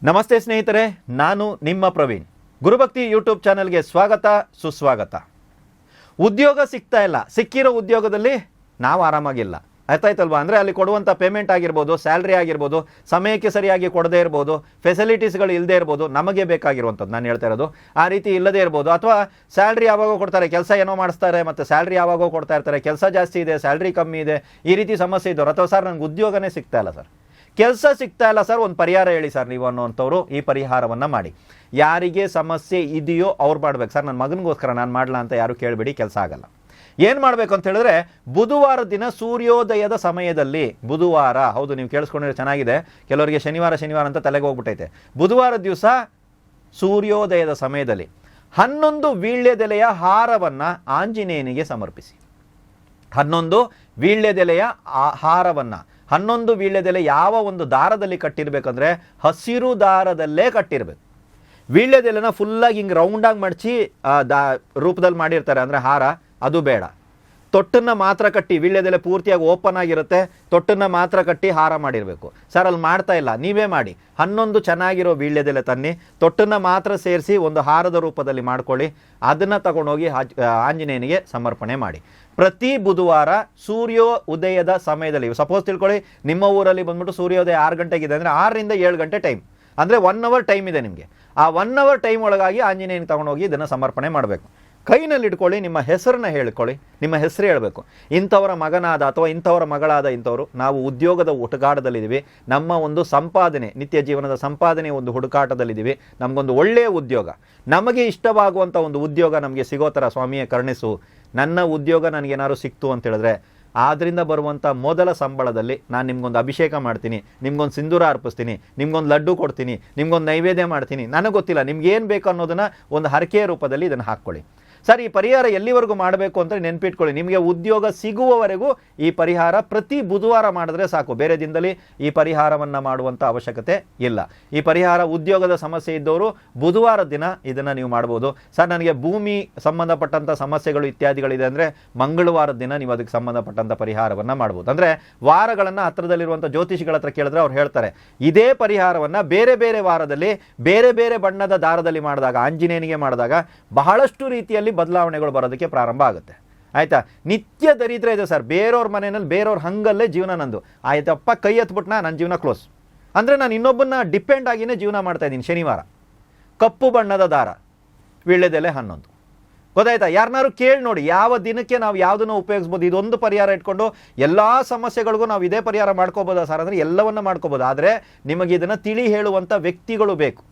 ನಮಸ್ತೆ ಸ್ನೇಹಿತರೆ, ನಾನು ನಿಮ್ಮ ಪ್ರವೀಣ್. ಗುರುಭಕ್ತಿ ಯೂಟ್ಯೂಬ್ ಚಾನಲ್ಗೆ ಸ್ವಾಗತ ಸುಸ್ವಾಗತ. ಉದ್ಯೋಗ ಸಿಗ್ತಾ ಇಲ್ಲ, ಸಿಕ್ಕಿರೋ ಉದ್ಯೋಗದಲ್ಲಿ ನಾವು ಆರಾಮಾಗಿಲ್ಲ, ಆಯ್ತಾಯ್ತಲ್ವಾ? ಅಂದರೆ ಅಲ್ಲಿ ಕೊಡುವಂಥ ಪೇಮೆಂಟ್ ಆಗಿರ್ಬೋದು, ಸ್ಯಾಲ್ರಿ ಆಗಿರ್ಬೋದು, ಸಮಯಕ್ಕೆ ಸರಿಯಾಗಿ ಕೊಡದೇ ಇರ್ಬೋದು, ಫೆಸಿಲಿಟೀಸ್ಗಳು ಇಲ್ಲದೆ ಇರ್ಬೋದು, ನಮಗೆ ಬೇಕಾಗಿರುವಂಥದ್ದು ನಾನು ಹೇಳ್ತಾ ಇರೋದು. ಆ ರೀತಿ ಇಲ್ಲದೇ ಇರ್ಬೋದು, ಅಥವಾ ಸ್ಯಾಲ್ರಿ ಯಾವಾಗೋ ಕೊಡ್ತಾರೆ, ಕೆಲಸ ಏನೋ ಮಾಡಿಸ್ತಾರೆ, ಮತ್ತು ಸ್ಯಾಲ್ರಿ ಯಾವಾಗೋ ಕೊಡ್ತಾ ಇರ್ತಾರೆ, ಕೆಲಸ ಜಾಸ್ತಿ ಇದೆ, ಸ್ಯಾಲ್ರಿ ಕಮ್ಮಿ ಇದೆ, ಈ ರೀತಿ ಸಮಸ್ಯೆ ಇದ್ದವ್ರು, ಅಥವಾ ಸರ್ ನನಗೆ ಉದ್ಯೋಗನೇ ಸಿಗ್ತಾ ಇಲ್ಲ ಸರ್, ಕೆಲಸ ಸಿಗ್ತಾ ಇಲ್ಲ ಸರ್, ಒಂದು ಪರಿಹಾರ ಹೇಳಿ ಸರ್ ನೀವು ಅನ್ನೋವಂಥವ್ರು ಈ ಪರಿಹಾರವನ್ನು ಮಾಡಿ. ಯಾರಿಗೆ ಸಮಸ್ಯೆ ಇದೆಯೋ ಅವ್ರು ಮಾಡ್ಬೇಕು. ಸರ್ ನನ್ನ ಮಗನಿಗೋಸ್ಕರ ನಾನು ಮಾಡಲ್ಲ ಅಂತ ಯಾರು ಕೇಳಬೇಡಿ, ಕೆಲಸ ಆಗಲ್ಲ. ಏನು ಮಾಡಬೇಕು ಅಂತ ಹೇಳಿದ್ರೆ, ಬುಧವಾರ ದಿನ ಸೂರ್ಯೋದಯದ ಸಮಯದಲ್ಲಿ, ಬುಧವಾರ ಹೌದು ನೀವು ಕೇಳಿಸ್ಕೊಂಡ್ರೆ ಚೆನ್ನಾಗಿದೆ, ಕೆಲವರಿಗೆ ಶನಿವಾರ ಅಂತ ತಲೆಗೆ ಹೋಗ್ಬಿಟ್ಟೈತೆ. ಬುಧವಾರ ದಿವಸ ಸೂರ್ಯೋದಯದ ಸಮಯದಲ್ಲಿ 11 ವೀಳ್ಯದೆಲೆಯ ಹಾರವನ್ನು ಆಂಜನೇಯನಿಗೆ ಸಮರ್ಪಿಸಿ. 11 ವೀಳ್ಯದೆಲೆಯ ಹಾರವನ್ನು, 11 ವೀಳ್ಯದೆಲೆ ಯಾವ ಒಂದು ದಾರದಲ್ಲಿ ಕಟ್ಟಿರ್ಬೇಕಂದ್ರೆ ಹಸಿರು ದಾರದಲ್ಲೇ ಕಟ್ಟಿರ್ಬೇಕು. ವೀಳ್ಯದೆಲೆನ ಫುಲ್ಲಾಗಿ ಹಿಂಗೆ ರೌಂಡಾಗಿ ಮಡಚಿ ರೂಪದಲ್ಲಿ ಮಾಡಿರ್ತಾರೆ, ಅಂದರೆ ಹಾರ, ಅದು ಬೇಡ. ತೊಟ್ಟನ್ನು ಮಾತ್ರ ಕಟ್ಟಿ, ವೀಳ್ಯದೆಲೆ ಪೂರ್ತಿಯಾಗಿ ಓಪನ್ ಆಗಿರುತ್ತೆ, ತೊಟ್ಟನ್ನು ಮಾತ್ರ ಕಟ್ಟಿ ಹಾರ ಮಾಡಿರಬೇಕು. ಸರ್ ಅಲ್ಲಿ ಮಾಡ್ತಾ ಇಲ್ಲ, ನೀವೇ ಮಾಡಿ. 11 ಚೆನ್ನಾಗಿರೋ ವೀಳ್ಯದೆಲೆ ತನ್ನಿ, ತೊಟ್ಟನ್ನು ಮಾತ್ರ ಸೇರಿಸಿ ಒಂದು ಹಾರದ ರೂಪದಲ್ಲಿ ಮಾಡ್ಕೊಳ್ಳಿ, ಅದನ್ನು ತಗೊಂಡೋಗಿ ಆಂಜನೇಯನಿಗೆ ಸಮರ್ಪಣೆ ಮಾಡಿ. ಪ್ರತಿ ಬುಧವಾರ ಸೂರ್ಯೋದಯದ ಸಮಯದಲ್ಲಿ, ಸಪೋಸ್ ತಿಳ್ಕೊಳ್ಳಿ ನಿಮ್ಮ ಊರಲ್ಲಿ ಬಂದ್ಬಿಟ್ಟು ಸೂರ್ಯೋದಯ 6 ಗಂಟೆಗಿದೆ ಅಂದರೆ 6 ರಿಂದ 7 ಗಂಟೆ ಟೈಮ್, ಅಂದರೆ 1 ಅವರ್ ಟೈಮ್ ಇದೆ ನಿಮಗೆ. ಆ 1 ಅವರ್ ಟೈಮ್ ಒಳಗಾಗಿ ಆಂಜನೇಯನಿಗೆ ತಗೊಂಡೋಗಿ ಇದನ್ನು ಸಮರ್ಪಣೆ ಮಾಡಬೇಕು. ಕೈನಲ್ಲಿ ಇಟ್ಕೊಳ್ಳಿ, ನಿಮ್ಮ ಹೆಸರನ್ನ ಹೇಳ್ಕೊಳ್ಳಿ, ನಿಮ್ಮ ಹೆಸರು ಹೇಳಬೇಕು. ಇಂಥವರ ಮಗನಾದ ಅಥವಾ ಇಂಥವರ ಮಗಳಾದ ಇಂಥವರು ನಾವು ಉದ್ಯೋಗದ ಹುಡುಕಾಟದಲ್ಲಿದ್ದೀವಿ, ನಮ್ಮ ಒಂದು ಸಂಪಾದನೆ, ನಿತ್ಯ ಜೀವನದ ಸಂಪಾದನೆ ಒಂದು ಹುಡುಕಾಟದಲ್ಲಿದ್ದೀವಿ, ನಮಗೊಂದು ಒಳ್ಳೆಯ ಉದ್ಯೋಗ, ನಮಗೆ ಇಷ್ಟವಾಗುವಂಥ ಒಂದು ಉದ್ಯೋಗ ನಮಗೆ ಸಿಗೋ ಥರ ಸ್ವಾಮಿಯೇ ಕರುಣಿಸು. ನನ್ನ ಉದ್ಯೋಗ ನನಗೇನಾದ್ರು ಸಿಕ್ತು ಅಂತ ಹೇಳಿದ್ರೆ ಆದ್ದರಿಂದ ಬರುವಂಥ ಮೊದಲ ಸಂಬಳದಲ್ಲಿ ನಾನು ನಿಮ್ಗೊಂದು ಅಭಿಷೇಕ ಮಾಡ್ತೀನಿ, ನಿಮ್ಗೊಂದು ಸಿಂಧೂರ ಅರ್ಪಿಸ್ತೀನಿ, ನಿಮ್ಗೊಂದು ಲಡ್ಡು ಕೊಡ್ತೀನಿ, ನಿಮ್ಗೊಂದು ನೈವೇದ್ಯ ಮಾಡ್ತೀನಿ, ನನಗೆ ಗೊತ್ತಿಲ್ಲ, ನಿಮ್ಗೇನು ಬೇಕು ಅನ್ನೋದನ್ನು ಒಂದು ಹರಕೆಯ ರೂಪದಲ್ಲಿ ಇದನ್ನು ಹಾಕ್ಕೊಳ್ಳಿ. ಸರ್ ಈ ಪರಿಹಾರ ಎಲ್ಲಿವರೆಗೂ ಮಾಡಬೇಕು ಅಂತ ನೆನ್ಪಿಟ್ಕೊಳ್ಳಿ, ನಿಮಗೆ ಉದ್ಯೋಗ ಸಿಗುವವರೆಗೂ ಈ ಪರಿಹಾರ ಪ್ರತಿ ಬುಧವಾರ ಮಾಡಿದ್ರೆ ಸಾಕು, ಬೇರೆ ದಿನದಲ್ಲಿ ಈ ಪರಿಹಾರವನ್ನು ಮಾಡುವಂಥ ಅವಶ್ಯಕತೆ ಇಲ್ಲ. ಈ ಪರಿಹಾರ ಉದ್ಯೋಗದ ಸಮಸ್ಯೆ ಇದ್ದವರು ಬುಧವಾರ ದಿನ ಇದನ್ನು ನೀವು ಮಾಡ್ಬೋದು. ಸರ್ ನನಗೆ ಭೂಮಿ ಸಂಬಂಧಪಟ್ಟಂಥ ಸಮಸ್ಯೆಗಳು ಇತ್ಯಾದಿಗಳಿದೆ ಅಂದರೆ ಮಂಗಳವಾರದ ದಿನ ನೀವು ಅದಕ್ಕೆ ಸಂಬಂಧಪಟ್ಟಂಥ ಪರಿಹಾರವನ್ನು ಮಾಡ್ಬೋದು. ಅಂದರೆ ವಾರಗಳನ್ನು ಹತ್ತಿರದಲ್ಲಿರುವಂಥ ಜ್ಯೋತಿಷಿಗಳ ಹತ್ರ ಕೇಳಿದ್ರೆ ಅವ್ರು ಹೇಳ್ತಾರೆ, ಇದೇ ಪರಿಹಾರವನ್ನು ಬೇರೆ ಬೇರೆ ವಾರದಲ್ಲಿ ಬೇರೆ ಬೇರೆ ಬಣ್ಣದ ದಾರದಲ್ಲಿ ಮಾಡಿದಾಗ, ಆಂಜನೇಯನಿಗೆ ಮಾಡಿದಾಗ ಬಹಳಷ್ಟು ರೀತಿಯಲ್ಲಿ ಬದಲಾವಣೆಗಳು ಬರೋದಕ್ಕೆ ಪ್ರಾರಂಭ ಆಗುತ್ತೆ. ಆಯ್ತಾ? ನಿತ್ಯ ದರಿದ್ರ ಇದೆ ಸರ್, ಬೇರೆಯವ್ರ ಮನೆಯಲ್ಲಿ ಬೇರೆಯವ್ರ ಹಂಗಲ್ಲೇ ಜೀವನ ನಂದು, ಆಯ್ತಪ್ಪ ಕೈ ಎತ್ಬಿಟ್ನಾ ನನ್ನ ಜೀವನ ಕ್ಲೋಸ್, ಅಂದರೆ ನಾನು ಇನ್ನೊಬ್ಬನ ಡಿಪೆಂಡ್ ಆಗಿನೇ ಜೀವನ ಮಾಡ್ತಾ ಇದ್ದೀನಿ. ಶನಿವಾರ ಕಪ್ಪು ಬಣ್ಣದ ದಾರ, ವೀಳ್ಯದೆಲೆ 11, ಗೊತ್ತಾಯ್ತಾ? ಯಾರನ್ನಾರು ಕೇಳಿ ನೋಡಿ ಯಾವ ದಿನಕ್ಕೆ ನಾವು ಯಾವುದನ್ನು ಉಪಯೋಗಿಸ್ಬೋದು. ಇದೊಂದು ಪರಿಹಾರ ಇಟ್ಕೊಂಡು ಎಲ್ಲ ಸಮಸ್ಯೆಗಳಿಗೂ ನಾವು ಇದೇ ಪರಿಹಾರ ಮಾಡ್ಕೋಬೋದಾ ಸರ್ ಅಂದರೆ ಎಲ್ಲವನ್ನ ಮಾಡ್ಕೋಬೋದು. ಆದರೆ ನಿಮಗೆ ಇದನ್ನು ತಿಳಿ ಹೇಳುವಂಥ ವ್ಯಕ್ತಿಗಳು ಬೇಕು.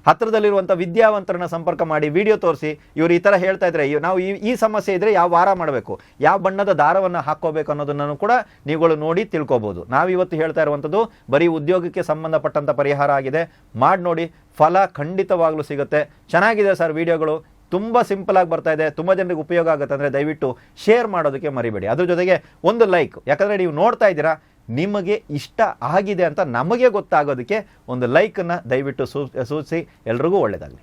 ಹತ್ತಿರದಲ್ಲಿರುವಂಥ ವಿದ್ಯಾವಂತರನ್ನ ಸಂಪರ್ಕ ಮಾಡಿ ವಿಡಿಯೋ ತೋರಿಸಿ, ಇವರು ಈ ಥರ ಹೇಳ್ತಾ ಇದ್ರೆ ನಾವು ಈ ಸಮಸ್ಯೆ ಇದ್ದರೆ ಯಾವ ವಾರ ಮಾಡಬೇಕು, ಯಾವ ಬಣ್ಣದ ದಾರವನ್ನು ಹಾಕ್ಕೋಬೇಕು ಅನ್ನೋದನ್ನು ಕೂಡ ನೀವುಗಳು ನೋಡಿ ತಿಳ್ಕೊಬೋದು. ನಾವಿವತ್ತು ಹೇಳ್ತಾ ಇರುವಂಥದ್ದು ಬರೀ ಉದ್ಯೋಗಕ್ಕೆ ಸಂಬಂಧಪಟ್ಟಂಥ ಪರಿಹಾರ ಆಗಿದೆ. ಮಾಡಿ ನೋಡಿ, ಫಲ ಖಂಡಿತವಾಗ್ಲೂ ಸಿಗುತ್ತೆ. ಚೆನ್ನಾಗಿದೆ ಸರ್ ವಿಡಿಯೋಗಳು, ತುಂಬ ಸಿಂಪಲ್ ಆಗಿ ಬರ್ತಾ ಇದೆ, ತುಂಬ ಜನರಿಗೆ ಉಪಯೋಗ ಆಗುತ್ತೆ ಅಂದರೆ ದಯವಿಟ್ಟು ಶೇರ್ ಮಾಡೋದಕ್ಕೆ ಮರಿಬೇಡಿ. ಅದ್ರ ಜೊತೆಗೆ ಒಂದು ಲೈಕ್, ಯಾಕಂದರೆ ನೀವು ನೋಡ್ತಾ ಇದ್ದೀರಾ, ನಿಮಗೆ ಇಷ್ಟ ಆಗಿದೆ ಅಂತ ನಮಗೆ ಗೊತ್ತಾಗೋದಕ್ಕೆ ಒಂದು ಲೈಕನ್ನು ದಯವಿಟ್ಟು ಸೂಚಿಸಿ. ಎಲ್ರಿಗೂ ಒಳ್ಳೆಯದಾಗಲಿ.